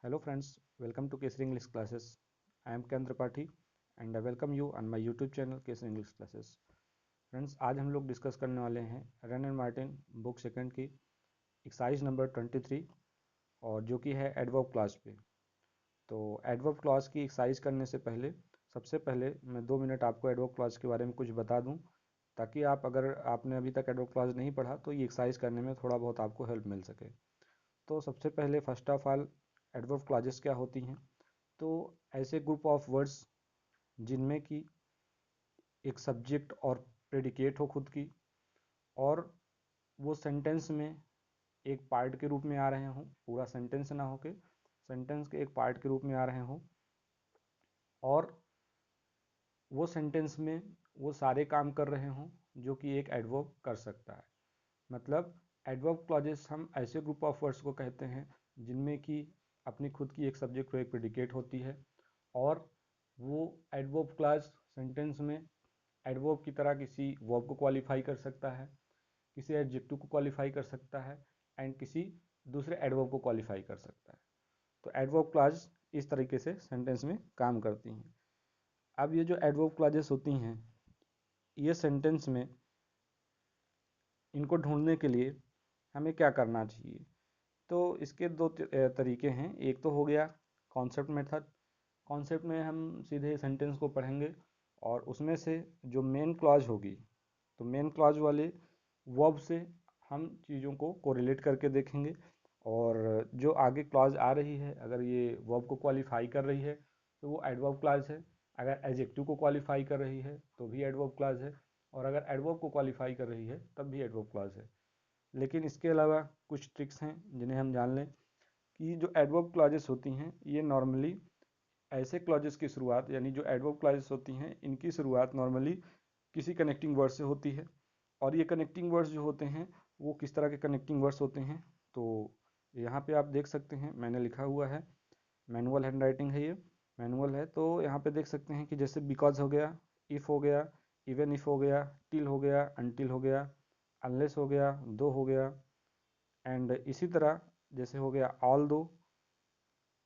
Hello friends, welcome to Kesari English classes. I am Kendra Pathi and I welcome you on my YouTube channel Kesari English classes. Friends आज हम लोग discuss करने वाले हैं run and Martin book second की exercise number 23 और जो कि है एडवर्ब क्लॉज पे। तो एडवर्ब क्लॉज की एक्सरसाइज करने से पहले सबसे पहले मैं 2 मिनट आपको एडवर्ब क्लॉज के बारे में कुछ बता दूं, ताकि आप अगर आपने अभी तक एडवर्ब क्लॉज नहीं पढ़ा तो ये एक्सरसाइज करने में थोड़ा बहुत आपको हेल्प मिल सके। तो सबसे पहले first of all adverb clauses क्या होती हैं। तो ऐसे ग्रुप ऑफ वर्ड्स जिनमें कि एक सब्जेक्ट और प्रेडिकेट हो खुद की, और वो सेंटेंस में एक पार्ट के रूप में आ रहे हों, पूरा सेंटेंस ना हो के सेंटेंस के एक पार्ट के रूप में आ रहे हों, और वो सेंटेंस में वो सारे काम कर रहे हों जो कि एक एडवर्ब कर सकता है। मतलब एडवर्ब क्लॉजेस हम ऐसे ग्रुप ऑफ वर्ड्स को कहते हैं जिनमें कि अपनी खुद की एक सब्जेक्ट और एक प्रेडिकेट होती है, और वो एडवर्ब क्लॉज सेंटेंस में एडवर्ब की तरह किसी वर्ब को क्वालिफाई कर सकता है, किसी एडजेक्टिव को क्वालिफाई कर सकता है, एंड किसी दूसरे एडवर्ब को क्वालिफाई कर सकता है। तो एडवर्ब क्लॉज इस तरीके से सेंटेंस में काम करती हैं। अब ये जो एडवर्ब क्लॉजेस होती हैं, ये सेंटेंस में इनको ढूंढने के लिए हमें क्या करना चाहिए। तो इसके दो तरीके हैं। एक तो हो गया कॉन्सेप्ट मेथड। कॉन्सेप्ट में हम सीधे सेंटेंस को पढ़ेंगे और उसमें से जो मेन क्लॉज होगी, तो मेन क्लॉज वाले वर्ब से हम चीज़ों को कोरिलेट करके देखेंगे, और जो आगे क्लॉज आ रही है अगर ये वर्ब को क्वालिफाई कर रही है तो वो एडवर्ब क्लॉज है, अगर एडजेक्टिव को क्वालिफाई कर रही है तो भी एडवर्ब क्लॉज है, और अगर एडवर्ब को क्वालिफाई कर रही है तब भी एडवर्ब क्लॉज है। लेकिन इसके अलावा कुछ ट्रिक्स हैं जिन्हें हम जान लें कि जो एडवर्ब क्लॉजेस होती हैं ये नॉर्मली ऐसे क्लॉजेस की शुरुआत, यानी जो एडवर्ब क्लॉजेस होती हैं इनकी शुरुआत नॉर्मली किसी कनेक्टिंग वर्ड से होती है। और ये कनेक्टिंग वर्ड्स जो होते हैं वो किस तरह के कनेक्टिंग वर्ड्स होते हैं, तो यहाँ पे आप देख सकते हैं मैंने लिखा हुआ है, मैनुअल हैंड राइटिंग है ये, मैनुअल है। तो यहाँ पे देख सकते हैं कि जैसे बिकॉज हो गया, इफ़ हो गया, इवन इफ़ हो गया, टिल हो गया, अनटिल हो गया, अनलेस हो गया, दो हो गया, एंड इसी तरह जैसे हो गया ऑल दो,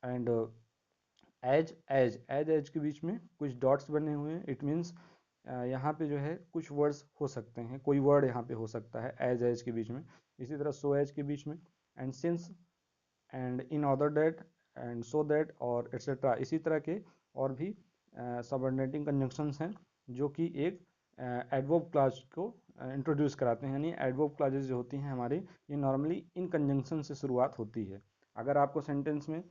एंड एज के बीच में कुछ डॉट्स बने हुए हैं। इट मीन्स यहाँ पे जो है कुछ वर्ड्स हो सकते हैं, कोई वर्ड यहाँ पे हो सकता है एज के बीच में। इसी तरह सो एज के बीच में, and since, and in order that, and so that, और एट्सेट्रा। इसी तरह के और भी सबऑर्डिनेटिंग कंजंक्शंस हैं जो कि एक एडवर्ब क्लॉज को इंट्रोड्यूस कराते हैं। यानी एडवर्ब क्लॉजेज जो होती हैं हमारी, ये नॉर्मली इन कंजंक्शन से शुरुआत होती है। अगर आपको सेंटेंस में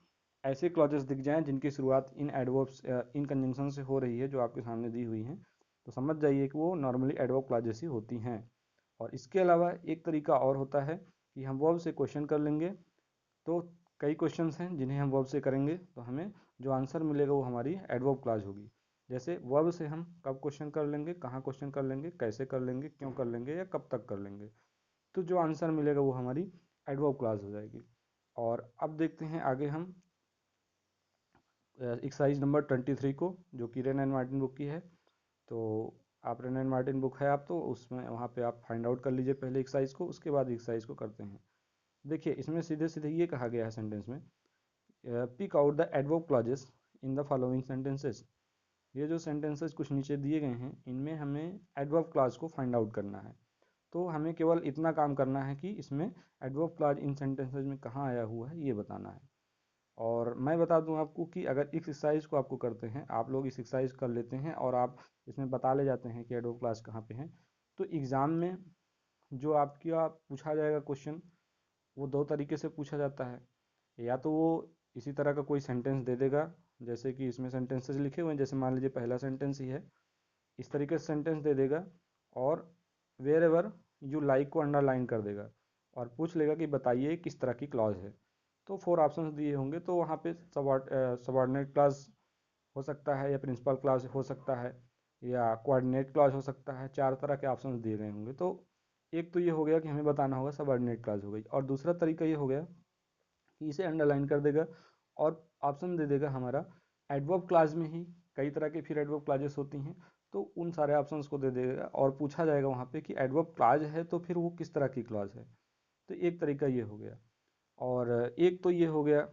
ऐसे क्लॉजेस दिख जाएं जिनकी शुरुआत इन एडवर्ब्स इन कंजंक्शन से हो रही है जो आपके सामने दी हुई हैं, तो समझ जाइए कि वो नॉर्मली एडवर्ब क्लॉजेस ही होती हैं। और इसके अलावा एक तरीका और होता है कि हम वर्ब से क्वेश्चन कर लेंगे। तो कई क्वेश्चंस हैं जिन्हें हम वर्ब से करेंगे तो हमें जो आंसर मिलेगा वो हमारी एडवर्ब क्लॉज होगी। जैसे वर्ब से हम कब क्वेश्चन कर लेंगे, कहाँ क्वेश्चन कर लेंगे, कैसे कर लेंगे, क्यों कर लेंगे, या कब तक कर लेंगे, तो जो आंसर मिलेगा वो हमारी एडवर्ब क्लॉज हो जाएगी। और अब देखते हैं आगे हम एक्सरसाइज नंबर 23 को, जो कि रेन एंड मार्टिन बुक की है। तो आप रेन एंड मार्टिन बुक है आप तो उसमें वहाँ पे आप फाइंड आउट कर लीजिए पहले एक्सरसाइज को, उसके बाद एक्सरसाइज को करते हैं। देखिए इसमें सीधे सीधे ये कहा गया है सेंटेंस में, pick out the adverb clauses in the following sentences. ये जो सेंटेंसेस कुछ नीचे दिए गए हैं इनमें हमें एडवर्ब क्लॉज को फाइंड आउट करना है। तो हमें केवल इतना काम करना है कि इसमें एडवर्ब क्लॉज इन सेंटेंसेस में कहाँ आया हुआ है ये बताना है। और मैं बता दूं आपको कि अगर इस एक्सरसाइज को आपको करते हैं, आप लोग इस एक्सरसाइज कर लेते हैं और आप इसमें बता ले जाते हैं कि एडवर्ब क्लॉज कहाँ पे है, तो एग्ज़ाम में जो आपका पूछा जाएगा क्वेश्चन वो दो तरीके से पूछा जाता है। या तो वो इसी तरह का कोई सेंटेंस दे देगा, जैसे कि इसमें सेंटेंसेस लिखे हुए हैं, जैसे मान लीजिए पहला सेंटेंस ही है, इस तरीके से सेंटेंस दे देगा, और वेर एवर यू लाइक को अंडरलाइन कर देगा और पूछ लेगा कि बताइए किस तरह की क्लॉज है। तो 4 ऑप्शंस दिए होंगे, तो वहाँ पे सबॉर्डिनेट क्लॉज हो सकता है, या प्रिंसिपल क्लॉज हो सकता है, या कोऑर्डिनेट क्लॉज हो सकता है। 4 तरह के ऑप्शंस दिए गए होंगे। तो एक तो ये हो गया कि हमें बताना होगा सबॉर्डिनेट क्लॉज हो गई, और दूसरा तरीका ये हो गया कि इसे अंडरलाइन कर देगा और ऑप्शन दे देगा हमारा एडवर्ब क्लॉज में ही कई तरह के फिर एडवर्ब क्लॉजेस होती हैं, तो उन सारे ऑप्शंस को दे देगा और पूछा जाएगा वहाँ पे कि एडवर्ब क्लॉज है तो फिर वो किस तरह की क्लॉज है। तो एक तरीका ये हो गया। और एक तो ये हो गया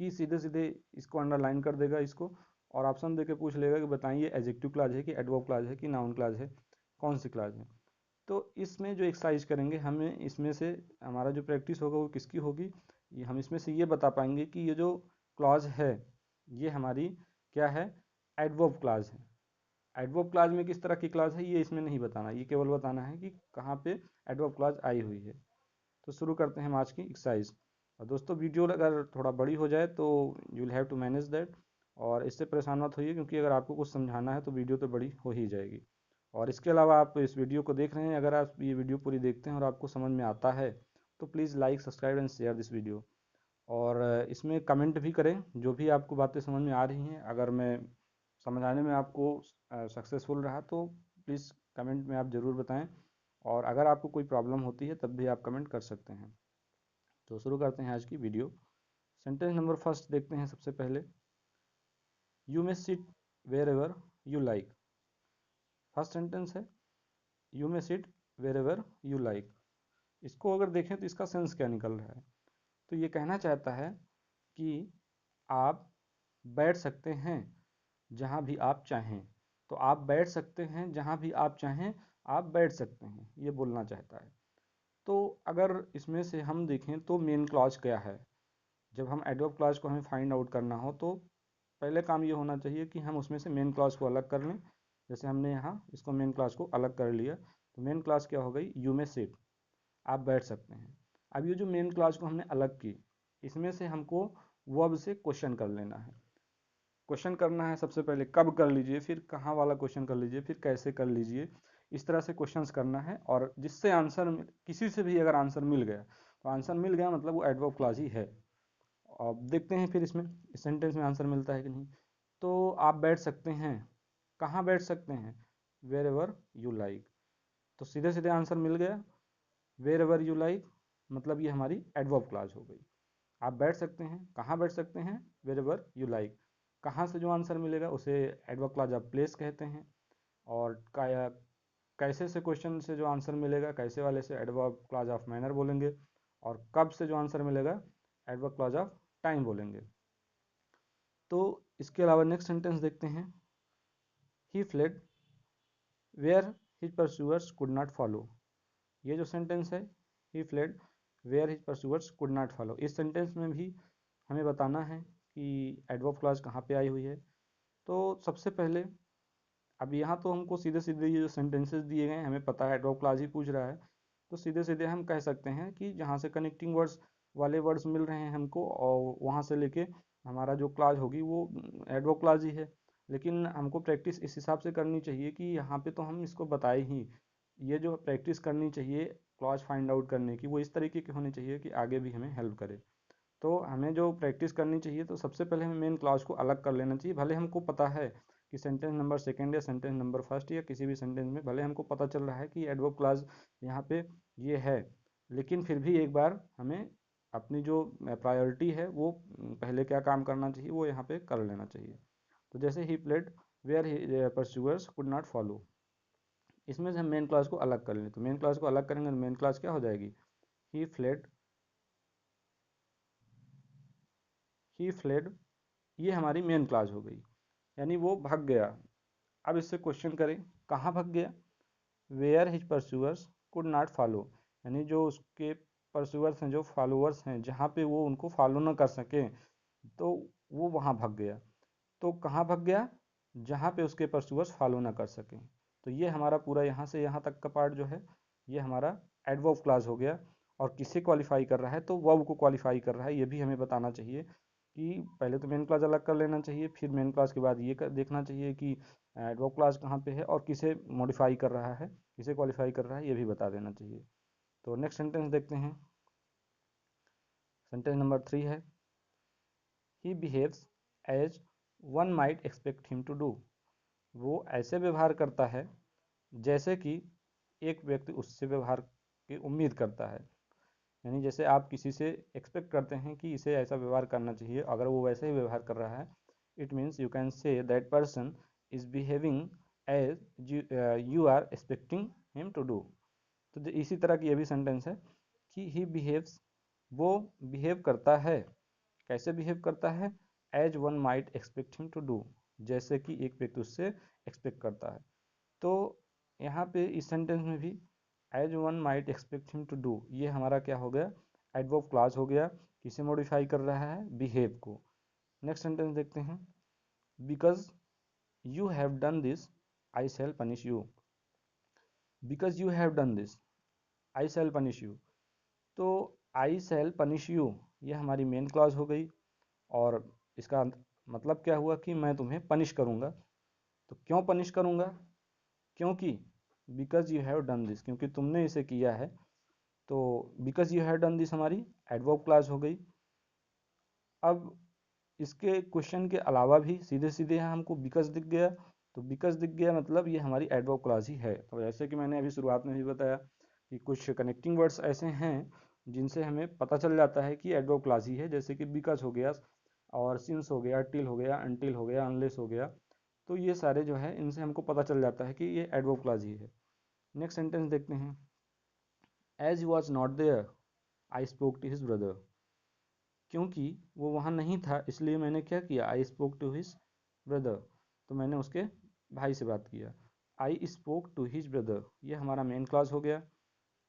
कि सीधे सीधे इसको अंडरलाइन कर देगा इसको, और ऑप्शन दे के पूछ लेगा कि बताइए एडजेक्टिव क्लॉज है कि एडवर्ब क्लॉज है कि नाउन क्लॉज है, कौन सी क्लॉज है। तो इसमें जो एक्सरसाइज करेंगे हमें इसमें से हमारा जो प्रैक्टिस होगा वो किसकी होगी, ये हम इसमें से ये बता पाएंगे कि ये जो क्लॉज है ये हमारी क्या है, एडवर्ब क्लॉज है। एडवर्ब क्लॉज में किस तरह की क्लॉज है ये इसमें नहीं बताना, ये केवल बताना है कि कहाँ पे एडवर्ब क्लॉज आई हुई है। तो शुरू करते हैं हम आज की एक्सरसाइज। और दोस्तों वीडियो अगर थोड़ा बड़ी हो जाए तो you will have to manage that, और इससे परेशान मत होइए, क्योंकि अगर आपको कुछ समझाना है तो वीडियो तो बड़ी हो ही जाएगी। और इसके अलावा आप इस वीडियो को देख रहे हैं, अगर आप ये वीडियो पूरी देखते हैं और आपको समझ में आता है तो please like subscribe and share this video. और इसमें कमेंट भी करें जो भी आपको बातें समझ में आ रही हैं। अगर मैं समझाने में आपको सक्सेसफुल रहा तो प्लीज़ कमेंट में आप ज़रूर बताएं, और अगर आपको कोई प्रॉब्लम होती है तब भी आप कमेंट कर सकते हैं। तो शुरू करते हैं आज की वीडियो। सेंटेंस नंबर फर्स्ट देखते हैं सबसे पहले। You may sit wherever you like. First sentence है you may sit wherever you like. इसको अगर देखें तो इसका सेंस क्या निकल रहा है, तो ये कहना चाहता है कि आप बैठ सकते हैं जहाँ भी आप चाहें। तो आप बैठ सकते हैं जहाँ भी आप चाहें, आप बैठ सकते हैं, ये बोलना चाहता है। तो अगर इसमें से हम देखें तो मेन क्लॉज क्या है, जब हम एडवर्ब क्लॉज को हमें फाइंड आउट करना हो तो पहले काम ये होना चाहिए कि हम उसमें से मेन क्लॉज को अलग कर लें। जैसे हमने यहाँ इसको मेन क्लॉज को अलग कर लिया, तो मेन क्लॉज क्या हो गई, यू मे सिट, आप बैठ सकते हैं। अब ये जो मेन क्लॉज को हमने अलग की, इसमें से हमको वर्ब से क्वेश्चन कर लेना है। क्वेश्चन करना है सबसे पहले कब कर लीजिए, फिर कहाँ वाला क्वेश्चन कर लीजिए, फिर कैसे कर लीजिए, इस तरह से क्वेश्चंस करना है। और जिससे आंसर किसी से भी अगर आंसर मिल गया तो आंसर मिल गया मतलब वो एडवर्ब क्लॉज ही है। अब देखते हैं फिर इसमें इस सेंटेंस में आंसर मिलता है कि नहीं। तो आप बैठ सकते हैं, कहाँ बैठ सकते हैं, वेर एवर यू लाइक। तो सीधे सीधे आंसर मिल गया, वेर एवर यू लाइक, मतलब ये हमारी एडवर्ब क्लॉज हो गई। आप बैठ सकते हैं, कहाँ बैठ सकते हैं, वेर एवर यू लाइक। कहाँ से जो आंसर मिलेगा उसे एडवर्ब क्लॉज ऑफ प्लेस कहते हैं। और कैसे से क्वेश्चन से जो आंसर मिलेगा, कैसे वाले से एडवर्ब क्लॉज ऑफ मैनर बोलेंगे। और कब से जो आंसर मिलेगा, एडवर्ब क्लॉज ऑफ टाइम बोलेंगे। तो इसके अलावा नेक्स्ट सेंटेंस देखते हैं। He fled where his pursuers could not follow. ये जो सेंटेंस है, he fled where his pursuers could not follow, इस सेंटेंस में भी हमें बताना है कि एडवर्ब क्लॉज कहाँ पे आई हुई है। तो सबसे पहले अब यहाँ तो हमको सीधे सीधे ये जो सेंटेंसेस दिए गए हैं हमें पता है एडवर्ब क्लॉज ही पूछ रहा है। तो सीधे सीधे हम कह सकते हैं कि जहाँ से कनेक्टिंग वर्ड्स वाले वर्ड्स मिल रहे हैं हमको, और वहाँ से लेके हमारा जो क्लॉज होगी वो एडवर्ब क्लॉज ही है। लेकिन हमको प्रैक्टिस इस हिसाब से करनी चाहिए कि यहाँ पे तो हम इसको बताए ही, ये जो प्रैक्टिस करनी चाहिए क्लॉज फाइंड आउट करने की वो इस तरीके की होनी चाहिए कि आगे भी हमें हेल्प करे। तो हमें जो प्रैक्टिस करनी चाहिए तो सबसे पहले हमें मेन क्लॉज को अलग कर लेना चाहिए। भले हमको पता है कि सेंटेंस नंबर सेकंड या सेंटेंस नंबर फर्स्ट या किसी भी सेंटेंस में भले हमको पता चल रहा है कि एडवर्ब क्लॉज यहाँ पे ये है, लेकिन फिर भी एक बार हमें अपनी जो प्रायोरिटी है वो पहले क्या काम करना चाहिए वो यहाँ पे कर लेना चाहिए। तो जैसे he fled where he pursuers could not follow, इसमें से हम मेन क्लॉज को अलग कर लें। तो मेन क्लॉज को अलग करेंगे तो मेन क्लॉज क्या हो जाएगी, ही फ्लेड, ही फ्लेड, ये हमारी मेन क्लॉज हो गई, यानी वो भाग गया। अब इससे क्वेश्चन करें कहाँ भाग गया, where his pursuers could not follow, यानी जो उसके परस्यूअर्स हैं, जो फॉलोअर्स हैं, जहाँ पे वो उनको फॉलो ना कर सकें तो वो वहाँ भाग गया। तो कहाँ भाग गया, जहाँ पे उसके परस्यूअर्स फॉलो ना कर सकें। तो ये हमारा पूरा यहाँ से यहाँ तक का पार्ट जो है ये हमारा एडवर्ब क्लॉज हो गया। और किसे क्वालिफाई कर रहा है, तो वर्ब को क्वालिफाई कर रहा है, ये भी हमें बताना चाहिए कि पहले तो मेन क्लॉज अलग कर लेना चाहिए, फिर मेन क्लॉज के बाद ये देखना चाहिए कि एडवर्ब क्लॉज कहाँ पे है और किसे मॉडिफाई कर रहा है, किसे क्वालिफाई कर रहा है, ये भी बता देना चाहिए। तो नेक्स्ट सेंटेंस देखते हैं। सेंटेंस नंबर 3 है he behaves as one might expect him to do. वो ऐसे व्यवहार करता है जैसे कि एक व्यक्ति उससे व्यवहार की उम्मीद करता है। यानी जैसे आप किसी से एक्सपेक्ट करते हैं कि इसे ऐसा व्यवहार करना चाहिए, अगर वो वैसे ही व्यवहार कर रहा है, it means you can say that person is behaving as you are expecting him to do. तो इसी तरह की ये भी सेंटेंस है कि ही बिहेव्स, वो बिहेव करता है, कैसे बिहेव करता है, as one might expect him to do, जैसे कि एक व्यक्ति उससे एक्सपेक्ट करता है। तो यहाँ पे इस सेंटेंस में भी as one might expect him to do, ये हमारा क्या हो गया, एडवर्ब क्लॉज हो गया। किसे मॉडिफाई कर रहा है, बिहेव को। नेक्स्ट सेंटेंस देखते हैं, because you have done this I shall punish you. Because you have done this I shall punish you, तो आई शैल पनिश यू ये हमारी मेन क्लॉज हो गई, और इसका मतलब क्या हुआ कि मैं तुम्हें पनिश करूंगा। तो क्यों पनिश करूंगा, क्योंकि because you have done this, क्योंकि तुमने इसे किया है। तो because you have done this हमारी एडवर्ब क्लॉज हो गई। अब इसके क्वेश्चन के अलावा भी सीधे सीधे यहाँ हमको बिकॉज दिख गया, तो बिकॉज दिख गया मतलब ये हमारी एडवर्ब क्लॉज ही है। तो जैसे कि मैंने अभी शुरुआत में भी बताया कि कुछ कनेक्टिंग वर्ड्स ऐसे हैं जिनसे हमें पता चल जाता है कि एडवर्ब क्लॉज ही है, जैसे कि बिकॉज हो गया, और सिंस हो गया, टिल हो गया, अनटिल हो गया, अनलेस हो गया। तो ये सारे जो है इनसे हमको पता चल जाता है कि ये एडवर्ब क्लॉज ही है। नेक्स्ट सेंटेंस देखते हैं, as he was not there I spoke to his brother. क्योंकि वो वहाँ नहीं था इसलिए मैंने क्या किया, I spoke to his brother, तो मैंने उसके भाई से बात किया। I spoke to his brother ये हमारा मेन क्लॉज हो गया।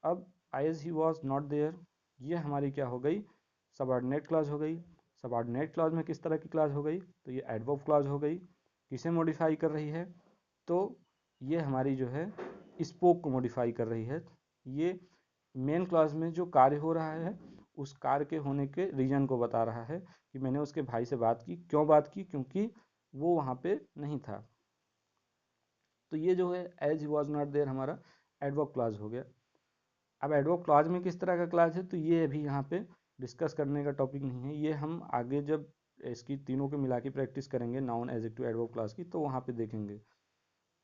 अब as he was not there ये हमारी क्या हो गई, सबऑर्डिनेट क्लॉज हो गई। सबऑर्डिनेट क्लॉज में किस तरह की क्लॉज हो गई, तो ये एडवर्ब क्लॉज हो गई। किसे मॉडिफाई कर रही है, तो ये हमारी जो है स्पोक को मॉडिफाई कर रही है। ये मेन क्लॉज में जो कार्य हो रहा है उस कार्य के होने के रीजन को बता रहा है कि मैंने उसके भाई से बात की। क्यों बात की, क्योंकि वो वहाँ पे नहीं था। तो ये जो है as he was not there हमारा एडवर्ब क्लॉज हो गया। अब एडवर्ब क्लॉज में किस तरह का क्लॉज है, तो ये अभी यहाँ पे डिस्कस करने का टॉपिक नहीं है, ये हम आगे जब इसकी तीनों को मिला के प्रैक्टिस करेंगे नाउन एडजेक्टिव एडवर्ब क्लॉज की, तो वहाँ पे देखेंगे।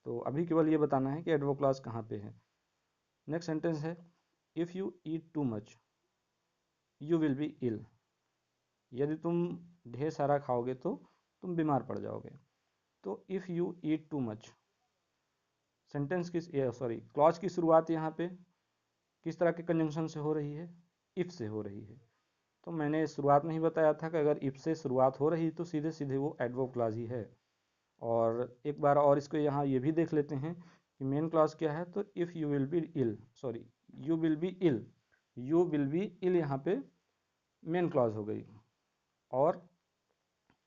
तो अभी केवल ये बताना है कि एडवर्ब क्लॉज कहाँ पे है। नेक्स्ट सेंटेंस है, if you eat too much you will be ill. यदि तुम ढेर सारा खाओगे तो तुम बीमार पड़ जाओगे। तो if you eat too much, sentence की सॉरी क्लॉज की शुरुआत यहाँ पे किस तरह के कंजंक्शन से हो रही है, इफ़ से हो रही है। तो मैंने शुरुआत में ही बताया था कि अगर इफ़ से शुरुआत हो रही तो सीधे सीधे वो एडवर्ब क्लॉज ही है। और एक बार और इसको यहाँ ये भी देख लेते हैं कि मेन क्लॉज क्या है, तो if you will be ill, sorry you will be ill, you will be ill यहाँ पे मेन क्लॉज हो गई। और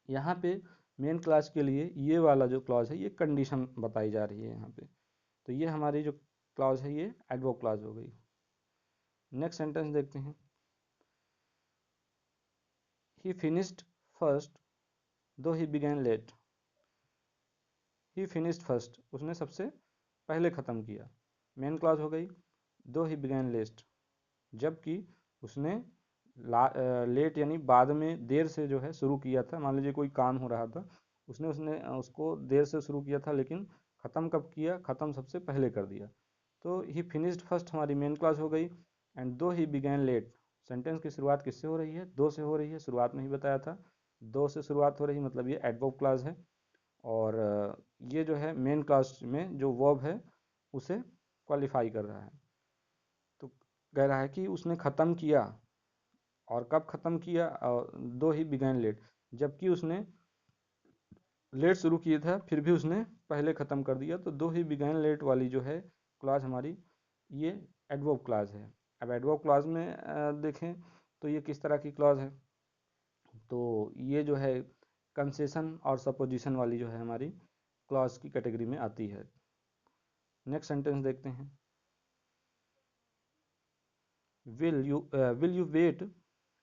यहाँ पे मेन क्लॉज के लिए ये वाला जो क्लॉज है ये कंडीशन बताई जा रही है यहाँ पे। तो ये हमारी जो क्लॉज है ये एडवर्ब क्लॉज हो गई। नेक्स्ट सेंटेंस देखते हैं, ही finished first though he began late. He finished first उसने सबसे पहले ख़त्म किया, मेन क्लॉज हो गई। दो ही बिगैन लेस्ट जबकि उसने लेट यानी बाद में देर से जो है शुरू किया था। मान लीजिए कोई काम हो रहा था, उसने उसने उसको देर से शुरू किया था, लेकिन ख़त्म कब किया, ख़त्म सबसे पहले कर दिया। तो ही फिनिश्ड फर्स्ट हमारी मेन क्लॉज हो गई। एंड दो ही बिगैन लेट, सेंटेंस की शुरुआत किससे हो रही है, दो से हो रही है, शुरुआत में ही बताया था। दो से शुरुआत हो रही है मतलब ये एडवर्ब क्लॉज है। और ये जो है मेन क्लॉज में जो वर्ब है उसे क्वालिफाई कर रहा है। तो कह रहा है कि उसने ख़त्म किया, और कब ख़त्म किया, दो ही बिगैन लेट, जबकि उसने लेट शुरू किया था फिर भी उसने पहले ख़त्म कर दिया। तो दो ही बिगैन लेट वाली जो है क्लॉज हमारी ये एडवर्ब क्लॉज है। अब एडवर्ब क्लॉज में देखें तो ये किस तरह की क्लॉज है, तो ये जो है कंसेशन और सपोजिशन वाली जो है हमारी क्लॉज की कैटेगरी में आती है। नेक्स्ट सेंटेंस देखते हैं, will you wait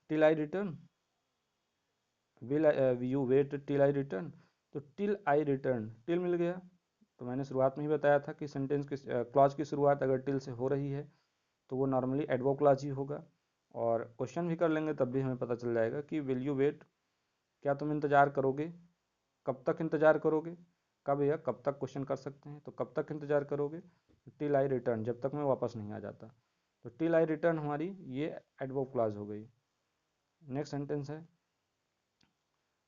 till I return. Will you wait till I return, तो टिल आई रिटर्न, टिल मिल गया। तो मैंने शुरुआत में ही बताया था कि सेंटेंस की क्लॉज की शुरुआत अगर टिल से हो रही है तो वो नॉर्मली एडवर्ब क्लॉज ही होगा। और क्वेश्चन भी कर लेंगे तब भी हमें पता चल जाएगा कि विल यू वेट, क्या तुम इंतज़ार करोगे, कब तक इंतज़ार करोगे, कब या कब तक क्वेश्चन कर सकते हैं, तो कब तक इंतज़ार करोगे, टिल आई रिटर्न जब तक मैं वापस नहीं आ जाता। तो टिल आई रिटर्न हमारी ये एडवर्ब क्लॉज हो गई। नेक्स्ट सेंटेंस है,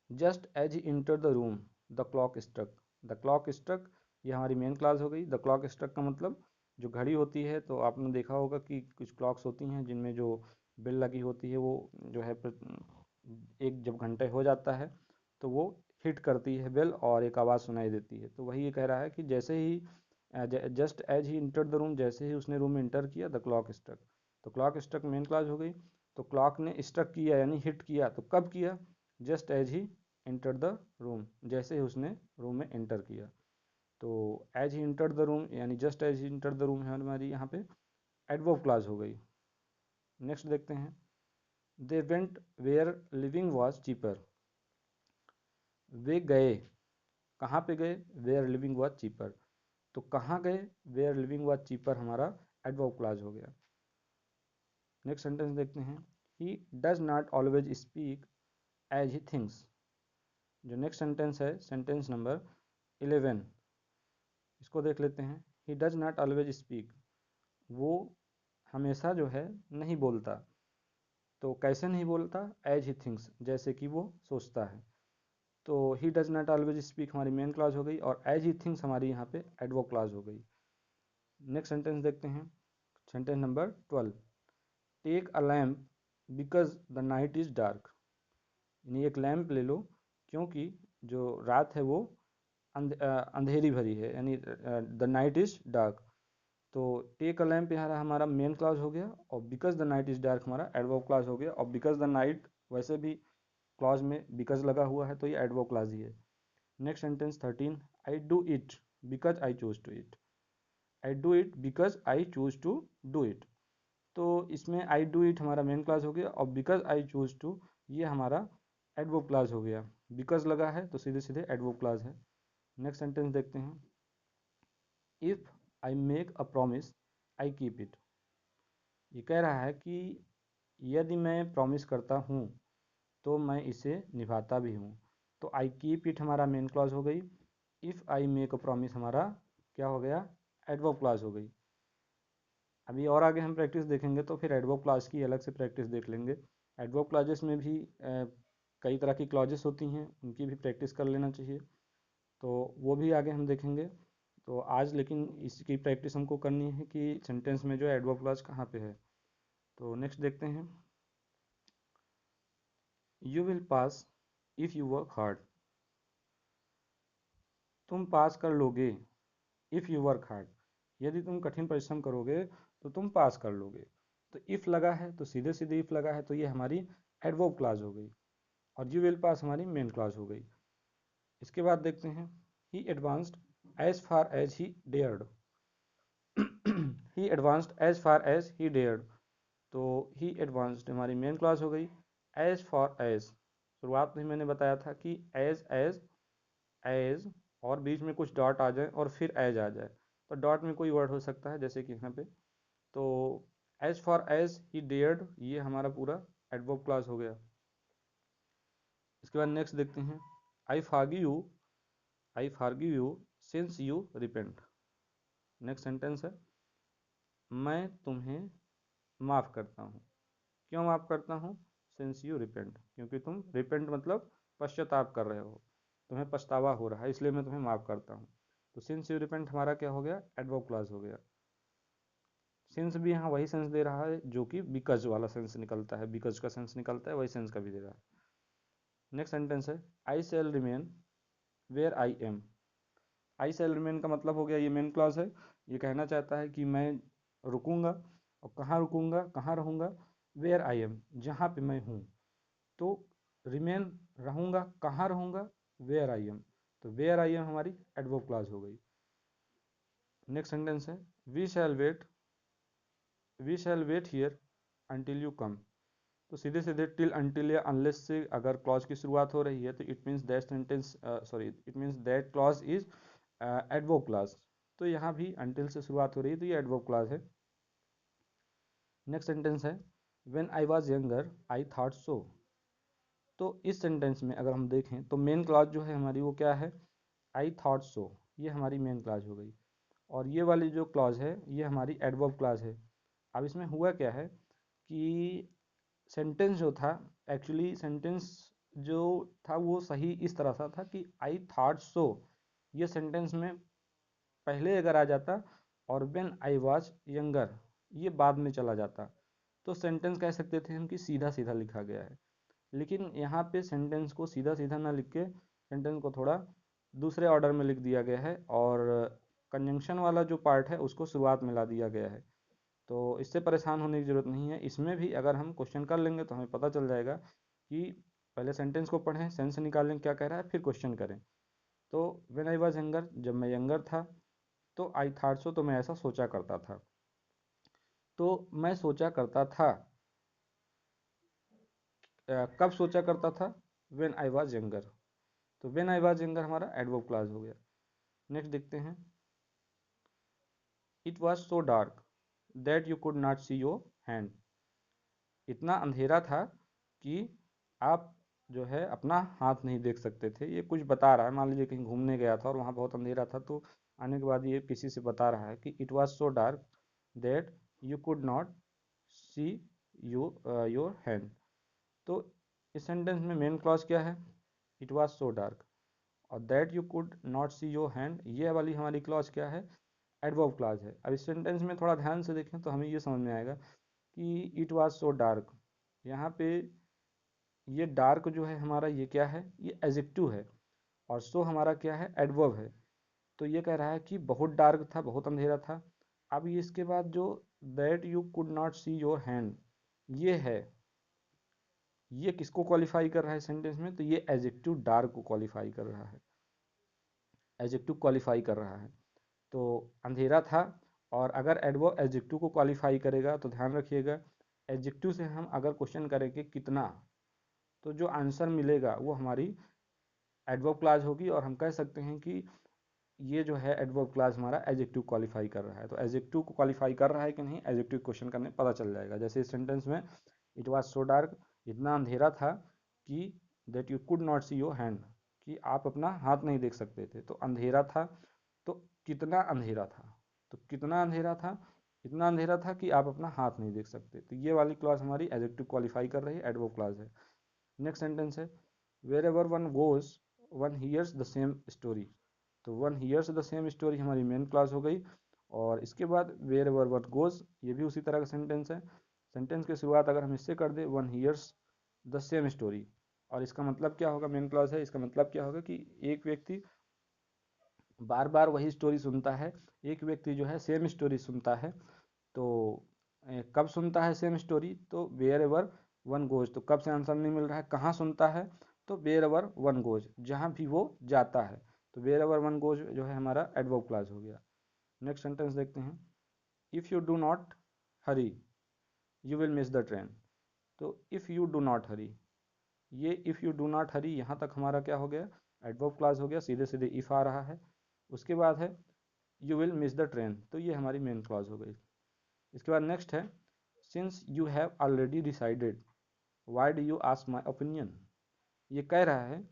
just as he enter the room the clock struck. The clock struck ये हमारी मेन क्लॉज हो गई। द क्लॉक स्ट्रक का मतलब जो घड़ी होती है, तो आपने देखा होगा कि कुछ क्लॉक्स होती हैं जिनमें जो बेल लगी होती है वो जो है एक जब घंटे हो जाता है तो वो हिट करती है बेल और एक आवाज़ सुनाई देती है। तो वही ये कह रहा है कि जैसे ही just as he enter the room, जैसे ही उसने रूम में इंटर किया, द क्लॉक स्ट्रक। तो क्लॉक स्ट्रक मेन क्लॉज हो गई। तो क्लॉक ने स्ट्रक किया यानी हिट किया, तो कब किया? Just as he enter the room, जैसे ही उसने रूम में इंटर किया। तो as he enter the room यानी just as he enter the room है हमारी यहाँ पे एडवर्ब क्लॉज हो गई। नेक्स्ट देखते हैं, they went where living was cheaper. वे गए, कहाँ पे गए? Where living was cheaper. तो कहाँ गए? वेयर लिविंग वॉज चीपर हमारा एडवर्ब क्लॉज हो गया। नेक्स्ट सेंटेंस देखते हैं, he does not always speak as he thinks. जो नेक्स्ट सेंटेंस है, सेंटेंस नंबर 11, इसको देख लेते हैं। He does not always speak, वो हमेशा जो है नहीं बोलता। तो कैसे नहीं बोलता? एज ही थिंक्स, जैसे कि वो सोचता है। तो ही डज नॉट ऑलवेज स्पीक हमारी मेन क्लॉज हो गई और एज ही थिंक्स हमारी यहाँ पे एडवर्ब क्लॉज हो गई। नेक्स्ट सेंटेंस देखते हैं, sentence number 12, take a lamp because the night is dark. यानी एक लैम्प ले लो क्योंकि जो रात है वो अंधेरी भरी है, यानी द नाइट इज़ डार्क। तो टेक अ लैम्प यहाँ हमारा मेन क्लॉज हो गया और because the night is dark हमारा एडवर्ब क्लॉज हो गया। और बिकॉज द नाइट वैसे भी क्लॉज में बिकॉज लगा हुआ है तो ये एडवर्ब क्लॉज ही है। Next sentence 13, I do it because I choose to it. I do it because I choose to do it. तो इसमें आई डू इट हमारा मेन क्लॉज हो गया और बिकॉज आई चूज टू ये हमारा एडवर्ब क्लॉज हो गया। बिकॉज लगा है तो सीधे सीधे एडवर्ब क्लॉज है। नेक्स्ट सेंटेंस देखते हैं, if I make a promise I keep it. ये कह रहा है कि यदि मैं प्रॉमिस करता हूँ तो मैं इसे निभाता भी हूँ। तो आई कीप इट हमारा मेन क्लॉज हो गई। If I make a promise हमारा क्या हो गया? एडवर्ब क्लॉज हो गई। अभी और आगे हम प्रैक्टिस देखेंगे तो फिर एडवर्ब क्लॉज की अलग से प्रैक्टिस देख लेंगे। एडवर्ब क्लॉजेस में भी कई तरह की क्लॉजेस होती हैं, उनकी भी प्रैक्टिस कर लेना चाहिए। तो वो भी आगे हम देखेंगे। तो आज लेकिन इसकी प्रैक्टिस हमको करनी है कि सेंटेंस में जो एडवर्ब क्लॉज कहाँ पे है। तो नेक्स्ट देखते हैं, you will pass if you work hard. तुम पास कर लोगे, इफ़ यू वर्क हार्ड, यदि तुम कठिन परिश्रम करोगे तो तुम पास कर लोगे। तो इफ़ लगा है तो सीधे सीधे इफ़ लगा है तो ये हमारी एडवर्ब क्लॉज हो गई और यू विल पास हमारी मेन क्लॉज हो गई। इसके बाद देखते हैं, he advanced as far as he dared. He advanced as far as he dared. तो ही एडवांस्ड हमारी मेन क्लॉज हो गई। एज फॉर एज, शुरुआत में मैंने बताया था कि एज एज एज और बीच में कुछ डॉट आ जाए और फिर एज आ जाए, तो डॉट में कोई वर्ड हो सकता है जैसे कि यहाँ पे। तो as far as he dared ये हमारा पूरा एडवर्ब क्लॉज हो गया। इसके बाद नेक्स्ट देखते हैं, I forgive you, I forgive you since you repent. Next sentence है, मैं तुम्हें माफ़ करता हूँ। क्यों माफ़ करता हूँ? सिंस यू रिपेंट, क्योंकि तुम रिपेंट मतलब पश्चाताप कर रहे हो, तुम्हें पछतावा हो रहा है, इसलिए मैं तुम्हें माफ़ करता हूँ। तो सिंस यू रिपेंट हमारा क्या हो गया? एडवर्ब क्लॉज हो गया। सिंस भी यहाँ वही सेंस दे रहा है जो कि बिकॉज वाला सेंस निकलता है, बिकॉज का सेंस निकलता है, वही सेंस का भी दे रहा है। नेक्स्ट सेंटेंस है, I shall remain where I am. I shall remain का मतलब हो गया, ये मेन क्लॉज है, ये कहना चाहता है कि मैं रुकूंगा। और कहाँ रुकूंगा, कहाँ रहूंगा? वेयर आई एम, जहाँ पे मैं हूँ। तो रिमेन रहूंगा, कहाँ रहूंगा? Where I am. तो वेयर आई एम हमारी एडवर्ब क्लॉज हो गई। नेक्स्ट सेंटेंस है, we shall wait, we shall wait here until you come. तो सीधे सीधे टिल अंटिल या अनलेस से अगर क्लॉज की शुरुआत हो रही है तो it means that sentence, sorry, it means that clause is adverb clause. तो यहाँ भी अंटिल से शुरुआत हो रही है तो ये एडवर्ब क्लॉज है। नेक्स्ट सेंटेंस है, when I was younger I thought so. तो इस सेंटेंस में अगर हम देखें तो मेन क्लॉज जो है हमारी वो क्या है? आई थॉट सो, ये हमारी मेन क्लॉज हो गई। और ये वाली जो क्लॉज है ये हमारी एडवर्ब क्लॉज है। अब इसमें हुआ क्या है कि सेंटेंस जो था, एक्चुअली सेंटेंस जो था वो सही इस तरह सा था कि आई थॉट सो, ये सेंटेंस में पहले अगर आ जाता और व्हेन आई वाज यंगर ये बाद में चला जाता तो सेंटेंस कह सकते थे हम कि सीधा सीधा लिखा गया है। लेकिन यहाँ पे सेंटेंस को सीधा सीधा ना लिख के सेंटेंस को थोड़ा दूसरे ऑर्डर में लिख दिया गया है, और कंजंक्शन वाला जो पार्ट है उसको शुरुआत में ला दिया गया है। तो इससे परेशान होने की ज़रूरत नहीं है। इसमें भी अगर हम क्वेश्चन कर लेंगे तो हमें पता चल जाएगा कि पहले सेंटेंस को पढ़ें, सेंस निकालें क्या कह रहा है, फिर क्वेश्चन करें। तो व्हेन आई वाज यंगर, जब मैं यंगर था, तो आई थॉट सो, तो मैं ऐसा सोचा करता था। तो मैं सोचा करता था, कब सोचा करता था? When I was younger. तो व्हेन आई वाज यंगर हमारा एडवर्ब क्लॉज हो गया। नेक्स्ट देखते हैं, it was so dark that you could not see your hand. इतना अंधेरा था कि आप जो है अपना हाथ नहीं देख सकते थे। ये कुछ बता रहा है, मान लीजिए कहीं घूमने गया था और वहाँ बहुत अंधेरा था, तो आने के बाद ये किसी से बता रहा है कि it was so dark that you could not see your hand. तो इस सेंटेंस में मेन क्लॉज क्या है? It was so dark. और that you could not see your hand, ये वाली हमारी क्लॉज क्या है? एडवर्ब क्लॉज है। अब इस सेंटेंस में थोड़ा ध्यान से देखें तो हमें ये समझ में आएगा कि इट वाज सो डार्क, यहाँ पे ये डार्क जो है हमारा, ये क्या है? ये एडजेक्टिव है, और सो हमारा क्या है? एडवर्ब है। तो ये कह रहा है कि बहुत डार्क था, बहुत अंधेरा था। अब ये इसके बाद जो that you could not see your hand, ये है, ये किसको क्वालिफाई कर रहा है सेंटेंस में? तो ये एडजेक्टिव डार्क को क्वालिफाई कर रहा है, एडजेक्टिव क्वालिफाई कर रहा है। तो अंधेरा था, और अगर एडवर्ब एडजेक्टिव को क्वालिफाई करेगा तो ध्यान रखिएगा, एडजेक्टिव से हम अगर क्वेश्चन करेंगे कितना, तो जो आंसर मिलेगा वो हमारी एडवर्ब क्लास होगी, और हम कह सकते हैं कि ये जो है एडवर्ब क्लास हमारा एडजेक्टिव क्वालिफाई कर रहा है। तो एडजेक्टिव को क्वालिफाई कर रहा है कि नहीं, एडजेक्टिव क्वेश्चन करने पता चल जाएगा। जैसे इस सेंटेंस में, इट वाज सो डार्क, इतना अंधेरा था कि that you could not see your hand, कि आप अपना हाथ नहीं देख सकते थे। तो अंधेरा था, तो कितना अंधेरा था? तो कितना अंधेरा था? इतना अंधेरा था कि आप अपना हाथ नहीं देख सकते। तो ये वाली क्लॉज हमारी एडजेक्टिव क्वालिफाई कर रही है, एडवर्ब क्लॉज है। नेक्स्ट सेंटेंस है, wherever one goes one hears the same story. तो one hears the same story हमारी मेन क्लास हो गई। और इसके बाद वेर एवर वन गोज, ये भी उसी तरह का सेंटेंस है। सेंटेंस की शुरुआत अगर हम इससे कर दें, one hears the same story, और इसका मतलब क्या होगा? मेन क्लास है, इसका मतलब क्या होगा कि एक व्यक्ति बार बार वही स्टोरी सुनता है, एक व्यक्ति जो है सेम स्टोरी सुनता है। तो कब सुनता है सेम स्टोरी? तो वेयर एवर वन गोज, तो कब से आंसर नहीं मिल रहा है, कहाँ सुनता है? तो वेयर एवर वन गोज, जहाँ भी वो जाता है। तो वेयर एवर वन गोज जो है हमारा एडवर्ब क्लॉज हो गया। नेक्स्ट सेंटेंस देखते हैं, if you do not hurry you will miss the train. तो if you do not hurry, ये if you do not hurry, यहाँ तक हमारा क्या हो गया? एडवर्ब क्लॉज हो गया, सीधे सीधे इफ़ आ रहा है। उसके बाद है you will miss the train, तो ये हमारी मेन क्लॉज हो गई। इसके बाद नेक्स्ट है, since you have already decided why do you ask my opinion. ये कह रहा है,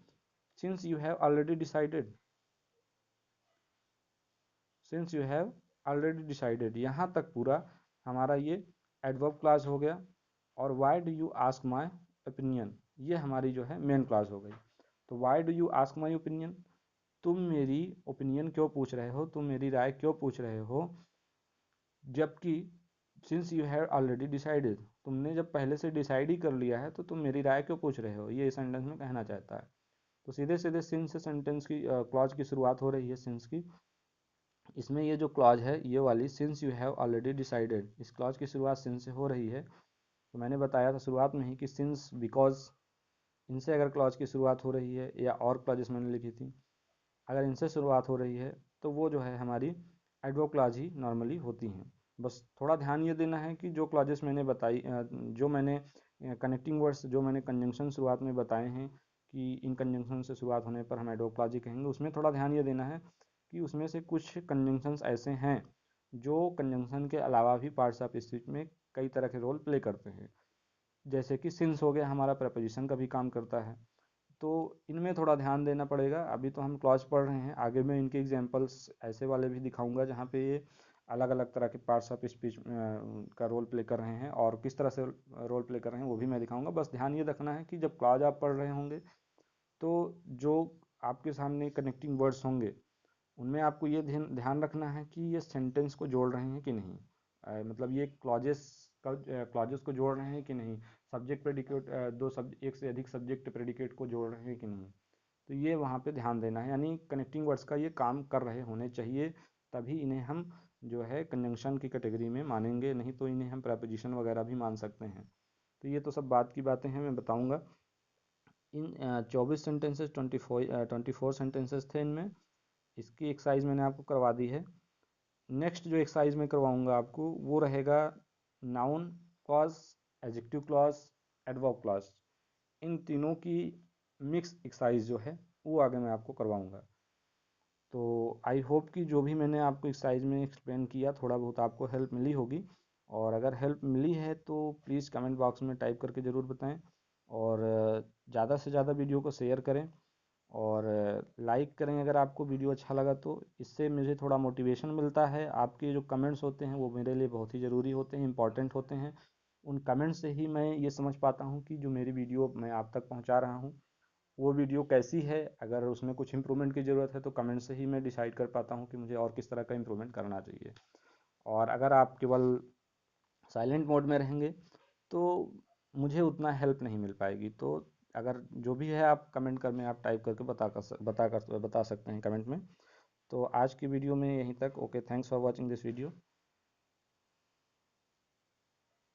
since you have already decided, since you have already decided, यहाँ तक पूरा हमारा ये एडवर्ब क्लॉज हो गया। और why do you ask my opinion, ये हमारी जो है मेन क्लॉज हो गई। तो why do you ask my opinion, तुम मेरी ओपिनियन क्यों पूछ रहे हो, तुम मेरी राय क्यों पूछ रहे हो? जबकि since you have already decided, तुमने जब पहले से डिसाइड ही कर लिया है तो तुम मेरी राय क्यों पूछ रहे हो, ये इस सेंटेंस में कहना चाहता है। तो सीधे सीधे सिंस से सेंटेंस की क्लॉज की शुरुआत हो रही है, सिंस की। इसमें ये जो क्लॉज है, ये वाली since you have already decided, इस क्लॉज की शुरुआत सिंस से हो रही है। तो मैंने बताया था शुरुआत में ही कि सिंस, बिकॉज, इनसे अगर क्लॉज की शुरुआत हो रही है, या और क्लॉजेस मैंने लिखी थी, अगर इनसे शुरुआत हो रही है तो वो जो है हमारी एडवर्ब क्लॉज ही नॉर्मली होती हैं। बस थोड़ा ध्यान ये देना है कि जो क्लॉजेस मैंने बताई, जो मैंने कनेक्टिंग वर्ड्स, जो मैंने कंजंक्शन शुरुआत में बताए हैं कि इन कंजंक्शन से शुरुआत होने पर हम एडवर्ब क्लॉज ही कहेंगे, उसमें थोड़ा ध्यान ये देना है कि उसमें से कुछ कंजंक्शंस ऐसे हैं जो कंजंक्शन के अलावा भी पार्ट्स ऑफ स्पीच में कई तरह के रोल प्ले करते हैं। जैसे कि सिंस हो गया, हमारा प्रपोजिशन का भी काम करता है। तो इनमें थोड़ा ध्यान देना पड़ेगा। अभी तो हम क्लॉज पढ़ रहे हैं, आगे मैं इनके एग्जांपल्स ऐसे वाले भी दिखाऊंगा जहाँ पे ये अलग अलग तरह के पार्ट्स ऑफ स्पीच का रोल प्ले कर रहे हैं, और किस तरह से रोल प्ले कर रहे हैं वो भी मैं दिखाऊंगा। बस ध्यान ये रखना है कि जब क्लॉज आप पढ़ रहे होंगे तो जो आपके सामने कनेक्टिंग वर्ड्स होंगे उनमें आपको ये ध्यान ध्यान रखना है कि ये सेंटेंस को जोड़ रहे हैं कि नहीं, मतलब ये क्लॉजेस को जोड़ रहे हैं कि नहीं, सब्जेक्ट प्रेडिकेट एक से अधिक सब्जेक्ट प्रेडिकेट को जोड़ रहे हैं कि नहीं। तो ये वहाँ पे ध्यान देना है, यानी कनेक्टिंग वर्ड्स का ये काम कर रहे होने चाहिए, तभी इन्हें हम जो है कंजंक्शन की कैटेगरी में मानेंगे, नहीं तो इन्हें हम प्रेपोजिशन वगैरह भी मान सकते हैं। तो ये तो सब बात की बातें हैं, मैं बताऊंगा। इन 24 सेंटेंसेस, 24 सेंटेंसेस थे इनमें। इसकी एक्सरसाइज मैंने आपको करवा दी है। नेक्स्ट जो एक्सरसाइज में करवाऊंगा आपको वो रहेगा noun clause, adjective clause, adverb clause, इन तीनों की मिक्स एक्सरसाइज जो है वो आगे मैं आपको करवाऊंगा। तो आई होप कि जो भी मैंने आपको एक्सरसाइज में एक्सप्लेन किया थोड़ा बहुत आपको हेल्प मिली होगी। और अगर हेल्प मिली है तो प्लीज़ कमेंट बॉक्स में टाइप करके ज़रूर बताएं। और ज़्यादा से ज़्यादा वीडियो को शेयर करें और लाइक करें अगर आपको वीडियो अच्छा लगा तो। इससे मुझे थोड़ा मोटिवेशन मिलता है। आपके जो कमेंट्स होते हैं वो मेरे लिए बहुत ही ज़रूरी होते हैं, इंपॉर्टेंट होते हैं। उन कमेंट से ही मैं ये समझ पाता हूँ कि जो मेरी वीडियो मैं आप तक पहुँचा रहा हूँ वो वीडियो कैसी है। अगर उसमें कुछ इम्प्रूवमेंट की ज़रूरत है तो कमेंट से ही मैं डिसाइड कर पाता हूँ कि मुझे और किस तरह का इम्प्रूवमेंट करना चाहिए। और अगर आप केवल साइलेंट मोड में रहेंगे तो मुझे उतना हेल्प नहीं मिल पाएगी। तो अगर जो भी है आप कमेंट कर में आप टाइप करके बता सकते हैं कमेंट में। तो आज की वीडियो में यहीं तक। Okay, thanks for watching this video.